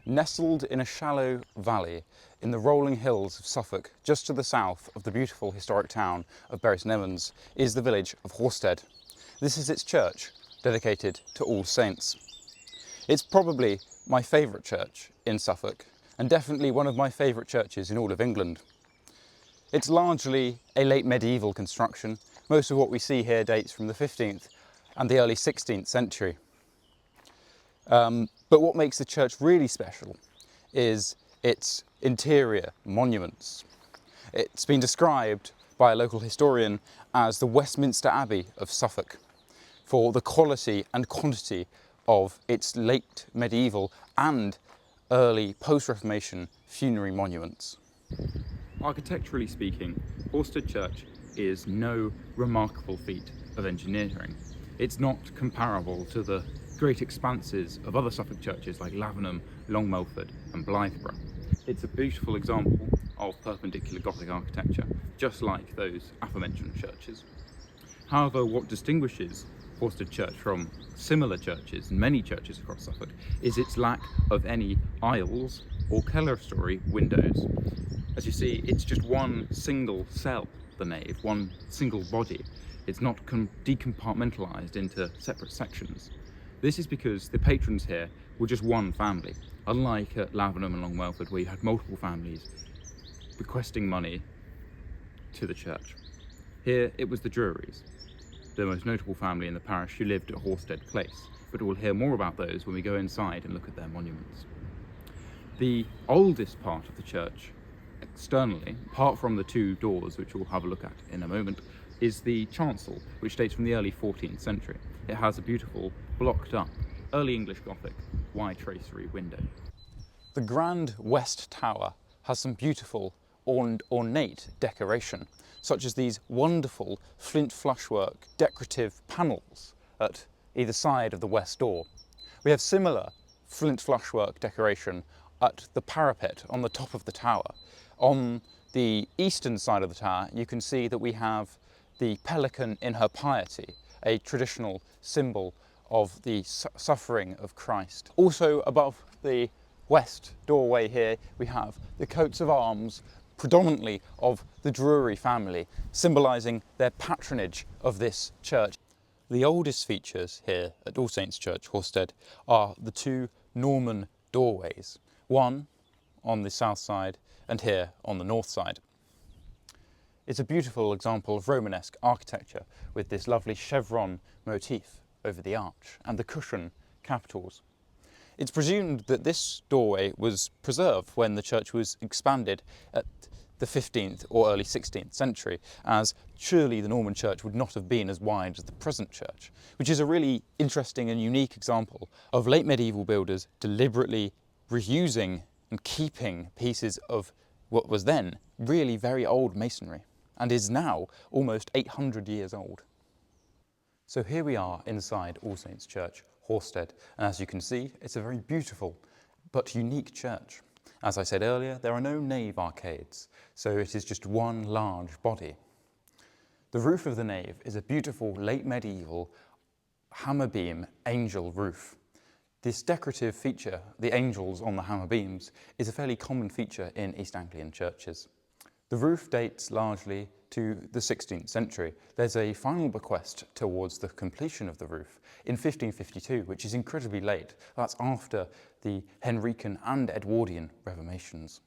Nestled in a shallow valley in the rolling hills of Suffolk, just to the south of the beautiful historic town of Bury St Edmunds, is the village of Hawstead. This is its church, dedicated to All Saints. It's probably my favourite church in Suffolk, and definitely one of my favourite churches in all of England. It's largely a late medieval construction. Most of what we see here dates from the 15th and the early 16th century. But what makes the church really special is its interior monuments. It's been described by a local historian as the Westminster Abbey of Suffolk for the quality and quantity of its late medieval and early post-Reformation funerary monuments. Architecturally speaking, Hawstead Church is no remarkable feat of engineering. It's not comparable to the great expanses of other Suffolk churches like Lavenham, Long Melford and Blythburgh. It's a beautiful example of perpendicular Gothic architecture, just like those aforementioned churches. However, what distinguishes Hawstead Church from similar churches and many churches across Suffolk is its lack of any aisles or clerestory windows. As you see, it's just one single cell, the nave, one single body. It's not decompartmentalised into separate sections. This is because the patrons here were just one family, unlike at Lavenham and Long Melford, where you had multiple families bequesting money to the church. Here it was the Drurys, the most notable family in the parish who lived at Hawstead Place, but we'll hear more about those when we go inside and look at their monuments. The oldest part of the church, externally, apart from the two doors which we'll have a look at in a moment, is the chancel, which dates from the early 14th century. It has a beautiful, blocked up, early English Gothic, wide tracery window. The grand west tower has some beautiful ornate decoration, such as these wonderful flint flushwork decorative panels at either side of the west door. We have similar flint flushwork decoration at the parapet on the top of the tower. On the eastern side of the tower, you can see that we have the pelican in her piety, a traditional symbol of the suffering of Christ. Also above the west doorway here, we have the coats of arms, predominantly of the Drury family, symbolising their patronage of this church. The oldest features here at All Saints Church, Hawstead, are the two Norman doorways, one on the south side and here on the north side. It's a beautiful example of Romanesque architecture with this lovely chevron motif over the arch and the cushion capitals. It's presumed that this doorway was preserved when the church was expanded at the 15th or early 16th century, as surely the Norman church would not have been as wide as the present church, which is a really interesting and unique example of late medieval builders deliberately reusing and keeping pieces of what was then really very old masonry, and is now almost 800 years old. So here we are inside All Saints Church, Hawstead, and as you can see, it's a very beautiful but unique church. As I said earlier, there are no nave arcades, so it is just one large body. The roof of the nave is a beautiful late medieval hammer beam angel roof. This decorative feature, the angels on the hammer beams, is a fairly common feature in East Anglian churches. The roof dates largely to the 16th century. There's a final bequest towards the completion of the roof in 1552, which is incredibly late. That's after the Henrican and Edwardian Reformations.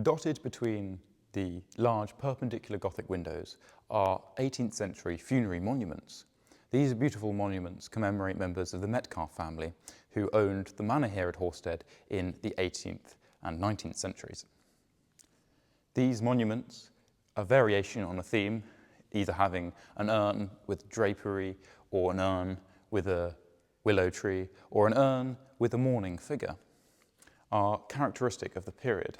Dotted between the large perpendicular Gothic windows are 18th century funerary monuments. These beautiful monuments commemorate members of the Metcalfe family who owned the manor here at Hawstead in the 18th and 19th centuries. These monuments are variation on a theme, either having an urn with drapery, or an urn with a willow tree, or an urn with a mourning figure, are characteristic of the period.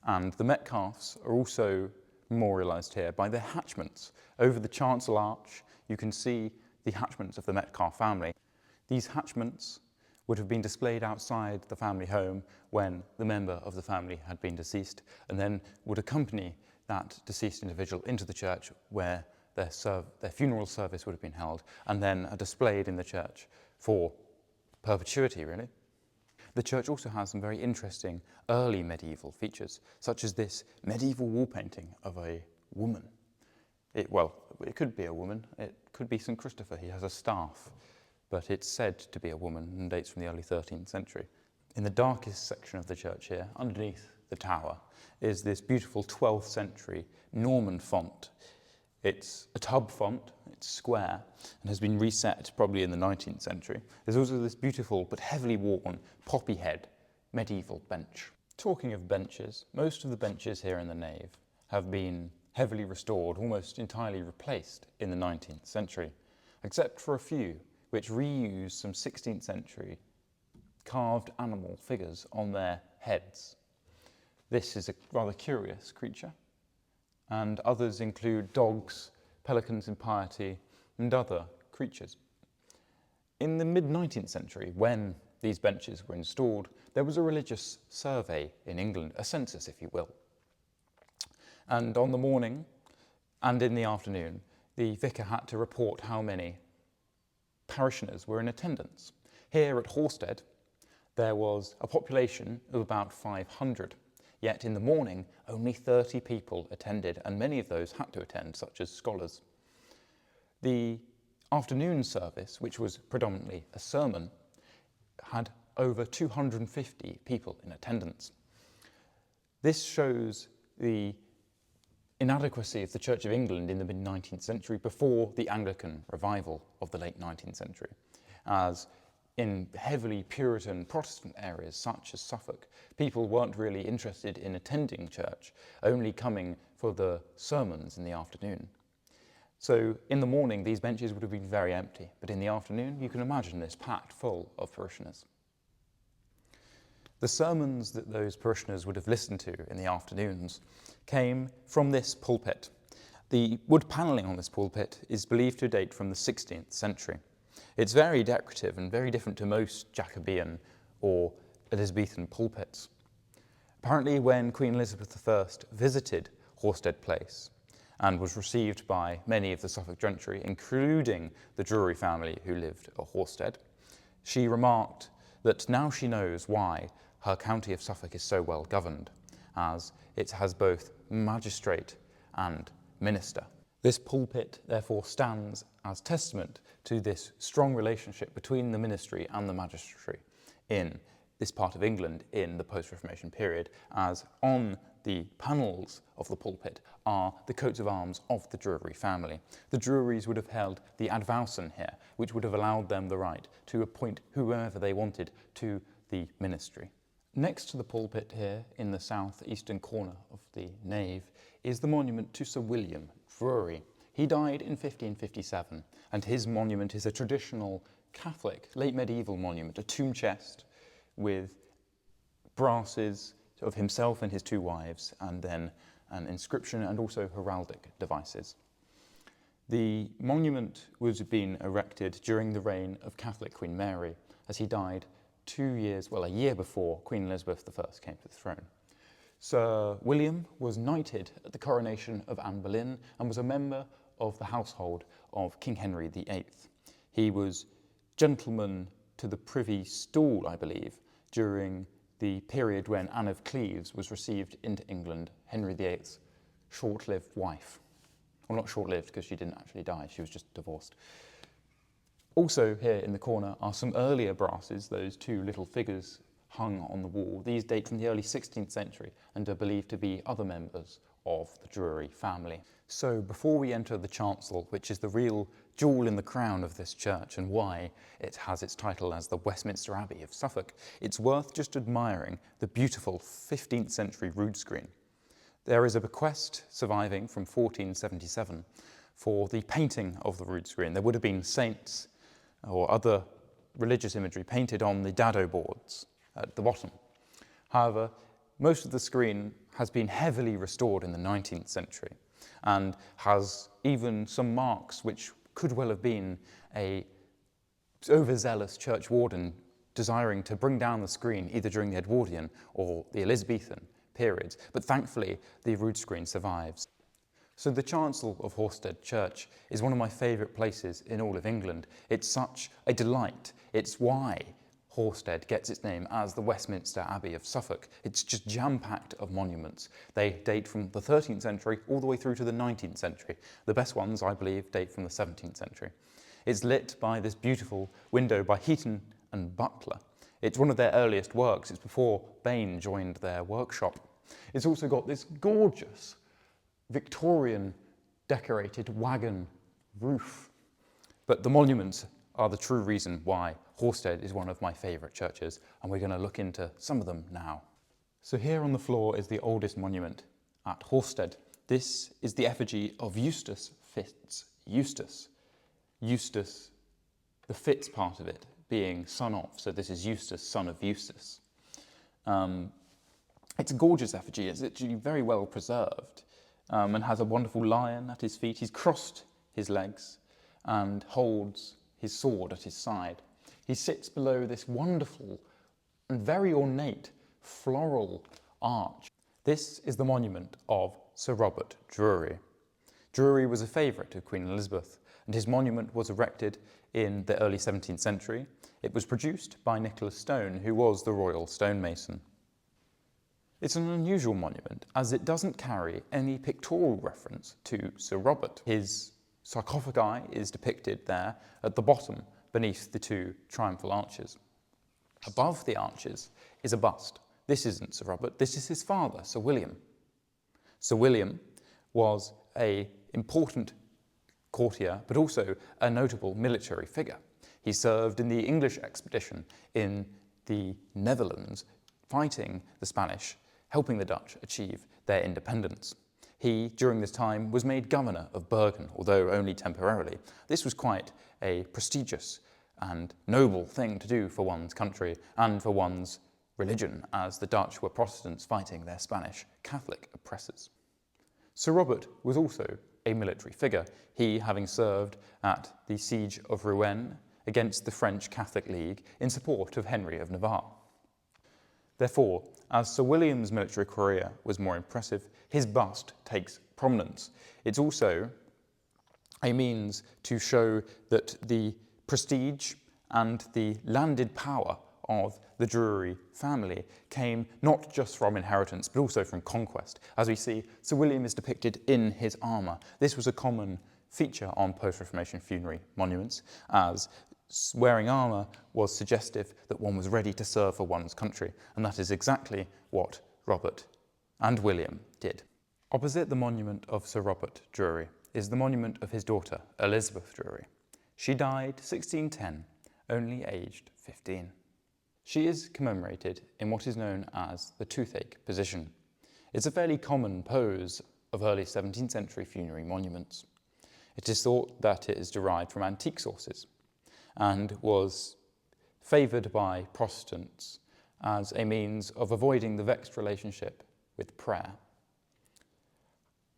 And the Metcalfes are also memorialised here by their hatchments. Over the chancel arch, you can see the hatchments of the Metcalfe family. These hatchments would have been displayed outside the family home when the member of the family had been deceased, and then would accompany that deceased individual into the church where their funeral service would have been held, and then are displayed in the church for perpetuity, really. The church also has some very interesting early medieval features, such as this medieval wall painting of a woman. It could be a woman, it could be St. Christopher, he has a staff, but it's said to be a woman and dates from the early 13th century. In the darkest section of the church here, underneath the tower, is this beautiful 12th century Norman font. It's a tub font, it's square, and has been reset probably in the 19th century. There's also this beautiful but heavily worn poppy head medieval bench. Talking of benches, most of the benches here in the nave have been heavily restored, almost entirely replaced in the 19th century, except for a few which reuse some 16th century carved animal figures on their heads. This is a rather curious creature, and others include dogs, pelicans in piety, and other creatures. In the mid-19th century, when these benches were installed, there was a religious survey in England, a census if you will. And on the morning and in the afternoon, the vicar had to report how many parishioners were in attendance. Here at Hawstead, there was a population of about 500, yet in the morning only 30 people attended, and many of those had to attend, such as scholars. The afternoon service, which was predominantly a sermon, had over 250 people in attendance. This shows the inadequacy of the Church of England in the mid-19th century before the Anglican revival of the late 19th century, as in heavily Puritan Protestant areas such as Suffolk, people weren't really interested in attending church, only coming for the sermons in the afternoon. So in the morning these benches would have been very empty, but in the afternoon you can imagine this packed full of parishioners. The sermons that those parishioners would have listened to in the afternoons came from this pulpit. The wood panelling on this pulpit is believed to date from the 16th century. It's very decorative and very different to most Jacobean or Elizabethan pulpits. Apparently when Queen Elizabeth I visited Hawstead Place and was received by many of the Suffolk gentry, including the Drury family who lived at Hawstead, she remarked that now she knows why her county of Suffolk is so well governed, as it has both magistrate and minister. This pulpit therefore stands as testament to this strong relationship between the ministry and the magistracy in this part of England in the post-Reformation period, as on the panels of the pulpit are the coats of arms of the Drury family. The Drurys would have held the advowson here, which would have allowed them the right to appoint whoever they wanted to the ministry. Next to the pulpit here in the south-eastern corner of the nave is the monument to Sir William Drury. He died in 1557, and his monument is a traditional Catholic, late medieval monument, a tomb chest with brasses of himself and his two wives, and then an inscription and also heraldic devices. The monument was being erected during the reign of Catholic Queen Mary, as he died a year before Queen Elizabeth I came to the throne. Sir William was knighted at the coronation of Anne Boleyn and was a member of the household of King Henry VIII. He was gentleman to the Privy Stall, I believe, during the period when Anne of Cleves was received into England, Henry VIII's short-lived wife. Well, not short-lived because she didn't actually die, she was just divorced. Also here in the corner are some earlier brasses, those two little figures hung on the wall. These date from the early 16th century and are believed to be other members of the Drury family. So before we enter the chancel, which is the real jewel in the crown of this church and why it has its title as the Westminster Abbey of Suffolk, it's worth just admiring the beautiful 15th century rood screen. There is a bequest surviving from 1477 for the painting of the rood screen. There would have been saints or other religious imagery painted on the dado boards at the bottom. However, most of the screen has been heavily restored in the 19th century and has even some marks which could well have been a overzealous church warden desiring to bring down the screen either during the Edwardian or the Elizabethan periods, but thankfully the rood screen survives. So the chancel of Hawstead Church is one of my favourite places in all of England. It's such a delight. It's why Hawstead gets its name as the Westminster Abbey of Suffolk. It's just jam-packed of monuments. They date from the 13th century all the way through to the 19th century. The best ones, I believe, date from the 17th century. It's lit by this beautiful window by Heaton and Butler. It's one of their earliest works. It's before Bain joined their workshop. It's also got this gorgeous Victorian decorated wagon roof. But the monuments are the true reason why Hawstead is one of my favourite churches, and we're going to look into some of them now. So here on the floor is the oldest monument at Hawstead. This is the effigy of Eustace Fitz. Eustace, the Fitz part of it being son of, so this is Eustace, son of Eustace. It's a gorgeous effigy. It's actually very well preserved and has a wonderful lion at his feet. He's crossed his legs and holds his sword at his side. He sits below this wonderful and very ornate floral arch. This is the monument of Sir Robert Drury. Drury was a favourite of Queen Elizabeth, and his monument was erected in the early 17th century. It was produced by Nicholas Stone, who was the royal stonemason. It's an unusual monument as it doesn't carry any pictorial reference to Sir Robert. His sarcophagi is depicted there at the bottom beneath the two triumphal arches. Above the arches is a bust. This isn't Sir Robert, this is his father, Sir William. Sir William was an important courtier, but also a notable military figure. He served in the English expedition in the Netherlands, fighting the Spanish, helping the Dutch achieve their independence. He, during this time, was made governor of Bergen, although only temporarily. This was quite a prestigious and noble thing to do for one's country and for one's religion, as the Dutch were Protestants fighting their Spanish Catholic oppressors. Sir Robert was also a military figure, he having served at the Siege of Rouen against the French Catholic League in support of Henry of Navarre. Therefore, as Sir William's military career was more impressive, his bust takes prominence. It's also a means to show that the prestige and the landed power of the Drury family came not just from inheritance, but also from conquest. As we see, Sir William is depicted in his armour. This was a common feature on post-Reformation funerary monuments, as wearing armour was suggestive that one was ready to serve for one's country, and that is exactly what Robert and William did. Opposite the monument of Sir Robert Drury is the monument of his daughter, Elizabeth Drury. She died 1610, only aged 15. She is commemorated in what is known as the toothache position. It's a fairly common pose of early 17th century funerary monuments. It is thought that it is derived from antique sources and was favoured by Protestants as a means of avoiding the vexed relationship with prayer.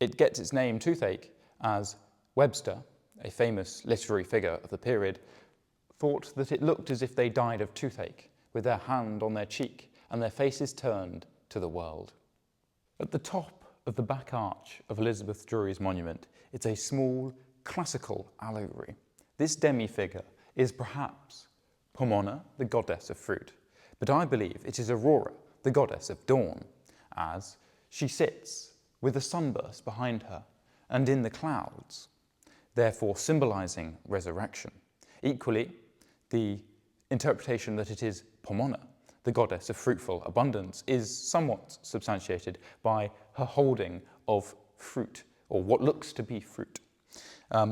It gets its name, toothache, as Webster, a famous literary figure of the period, thought that it looked as if they died of toothache, with their hand on their cheek and their faces turned to the world. At the top of the back arch of Elizabeth Drury's monument, it's a small classical allegory. This demi-figure is perhaps Pomona, the goddess of fruit, but I believe it is Aurora, the goddess of dawn, as she sits with a sunburst behind her and in the clouds, therefore symbolising resurrection. Equally, the interpretation that it is Pomona, the goddess of fruitful abundance, is somewhat substantiated by her holding of fruit, or what looks to be fruit.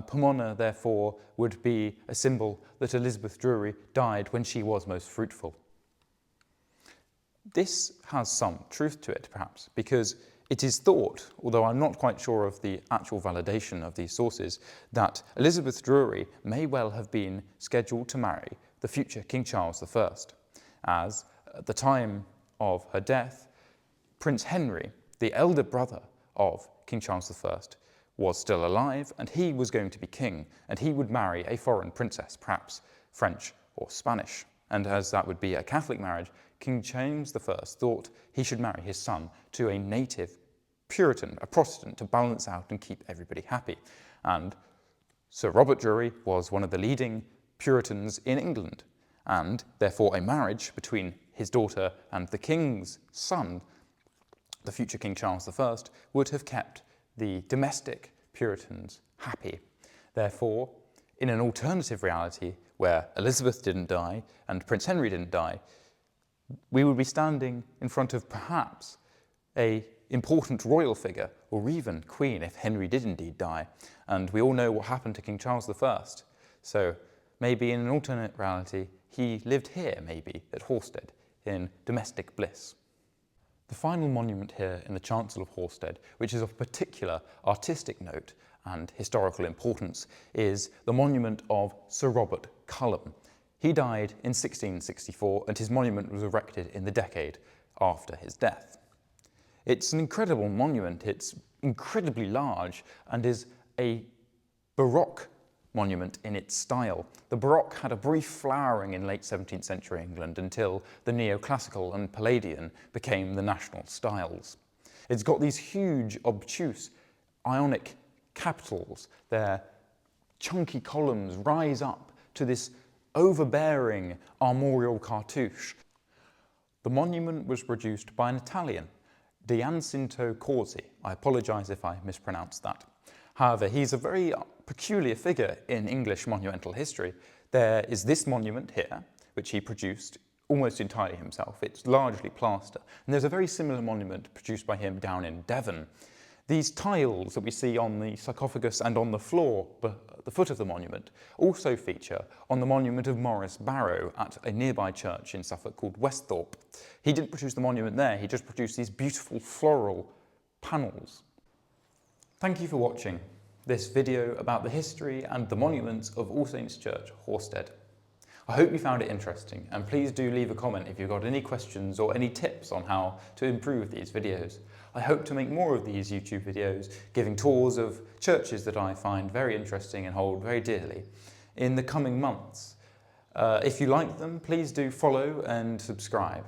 Pomona, therefore, would be a symbol that Elizabeth Drury died when she was most fruitful. This has some truth to it, perhaps, because it is thought, although I'm not quite sure of the actual validation of these sources, that Elizabeth Drury may well have been scheduled to marry the future King Charles I, as at the time of her death, Prince Henry, the elder brother of King Charles I, was still alive, and he was going to be king, and he would marry a foreign princess, perhaps French or Spanish. And as that would be a Catholic marriage, King James I thought he should marry his son to a native Puritan, a Protestant, to balance out and keep everybody happy. And Sir Robert Drury was one of the leading Puritans in England, and therefore a marriage between his daughter and the king's son, the future King Charles I, would have kept the domestic Puritans happy. Therefore, in an alternative reality where Elizabeth didn't die and Prince Henry didn't die, we would be standing in front of perhaps an important royal figure, or even Queen if Henry did indeed die. And we all know what happened to King Charles I. So maybe in an alternate reality, he lived here, maybe, at Hawstead, in domestic bliss. The final monument here in the Chancel of Hawstead, which is of particular artistic note and historical importance, is the monument of Sir Robert Cullen. He died in 1664 and his monument was erected in the decade after his death. It's an incredible monument, it's incredibly large and is a Baroque monument in its style. The Baroque had a brief flowering in late 17th century England until the neoclassical and Palladian became the national styles. It's got these huge, obtuse, Ionic capitals. Their chunky columns rise up to this overbearing armorial cartouche. The monument was produced by an Italian, Giacinto Corsi. I apologise if I mispronounced that. However, he's a very peculiar figure in English monumental history. There is this monument here, which he produced almost entirely himself. It's largely plaster. And there's a very similar monument produced by him down in Devon. These tiles that we see on the sarcophagus and on the floor, at the foot of the monument, also feature on the monument of Maurice Barrow at a nearby church in Suffolk called Westhorpe. He didn't produce the monument there, he just produced these beautiful floral panels. Thank you for watching this video about the history and the monuments of All Saints Church, Hawstead. I hope you found it interesting, and please do leave a comment if you've got any questions or any tips on how to improve these videos. I hope to make more of these YouTube videos giving tours of churches that I find very interesting and hold very dearly in the coming months. If you like them, please do follow and subscribe.